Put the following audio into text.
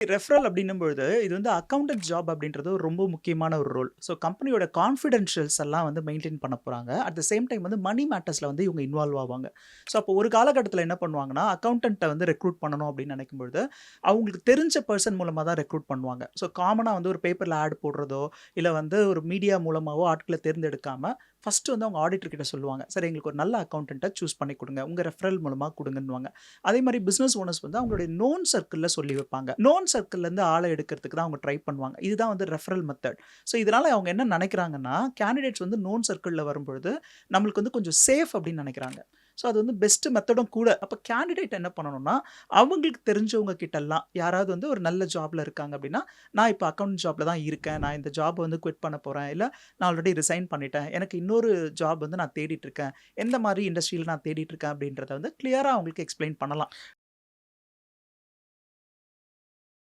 Referral அப்படின்னும்பொழுது, இது வந்து accountant job அப்படின்றது ஒரு ரொம்ப முக்கியமான ஒரு ரோல். ஸோ கம்பெனியோட கான்ஃபிடென்ஷியல்ஸ் எல்லாம் வந்து மெயின்டெயின் பண்ண போறாங்க. அட் த சேம் டைம் வந்து மனி மேட்டர்ஸ்ல வந்து இவங்க இன்வால்வ் ஆவாங்க. ஸோ அப்போ ஒரு காலகட்டத்தில என்ன பண்ணுவாங்கன்னா, அக்கவுண்டன்ட்ட வந்து ரெக்ரூட் பண்ணணும் அப்படின்னு நினைக்கும்பொழுது, அவங்களுக்கு தெரிஞ்ச பெர்சன் மூலமா தான் ரெக்ரூட் பண்ணுவாங்க. ஸோ காமனா வந்து ஒரு பேப்பர்ல ஆட் போடுறதோ, இல்ல வந்து ஒரு மீடியா மூலமாவோ ஆட்கள தேர்ந்தெடுக்காம, ஃபர்ஸ்ட்டு வந்து அவங்க ஆடிட்டர் கிட்ட சொல்லுவாங்க. சார் எங்களுக்கு ஒரு நல்ல அக்கவுண்டன்ட்ட சூஸ் பண்ணி குடுங்க. உங்க ரெஃபரல் மூலமா குடுங்கன்னுவாங்க. அதே மாரி பிசினஸ் ஓனர்ஸ் வந்து அவங்களுடைய நோன் சர்க்கிள்ல சொல்லி வைப்பாங்க. நோன் சர்க்கிள்லேருந்து ஆள எடுக்கிறதுக்கு தான் அவங்க ட்ரை பண்ணுவாங்க. இதுதான் வந்து ரெஃபரல் மெத்தட். ஸோ இதனால அவங்க என்ன நெனைக்கிறாங்கன்னா, கேண்டிடேட்ஸ் வந்து நோன் சர்க்கிள்ல வரும்பொழுது, நம்மளுக்கு வந்து கொஞ்சம் சேஃப் அப்படின்னு நெனைக்கிறாங்க. ஸோ அது வந்து பெஸ்ட் மெத்தடும் கூட. அப்ப கேண்டிடேட் என்ன பண்ணணும்னா, அவங்களுக்கு தெரிஞ்சவங்க கிட்டலாம் யாராவது வந்து ஒரு நல்ல ஜாப்ல இருக்காங்க அப்படின்னா, நான் இப்ப அக்கவுண்ட் ஜாப்ல தான் இருக்கேன். நான் இந்த ஜாப் வந்து குவிட் பண்ண போறேன். இல்ல நான் ஆல்ரெடி ரிசைன் பண்ணிட்டேன். எனக்கு இன்னொரு ஜாப் வந்து நான் தேடிட்டு இருக்கேன். எந்த மாரி இண்டஸ்ட்ரியில நான் தேடிட்டு இருக்கேன் அப்படின்றத வந்து கிளியரா அவங்களுக்கு எக்ஸ்ப்ளைன் பண்ணலாம்.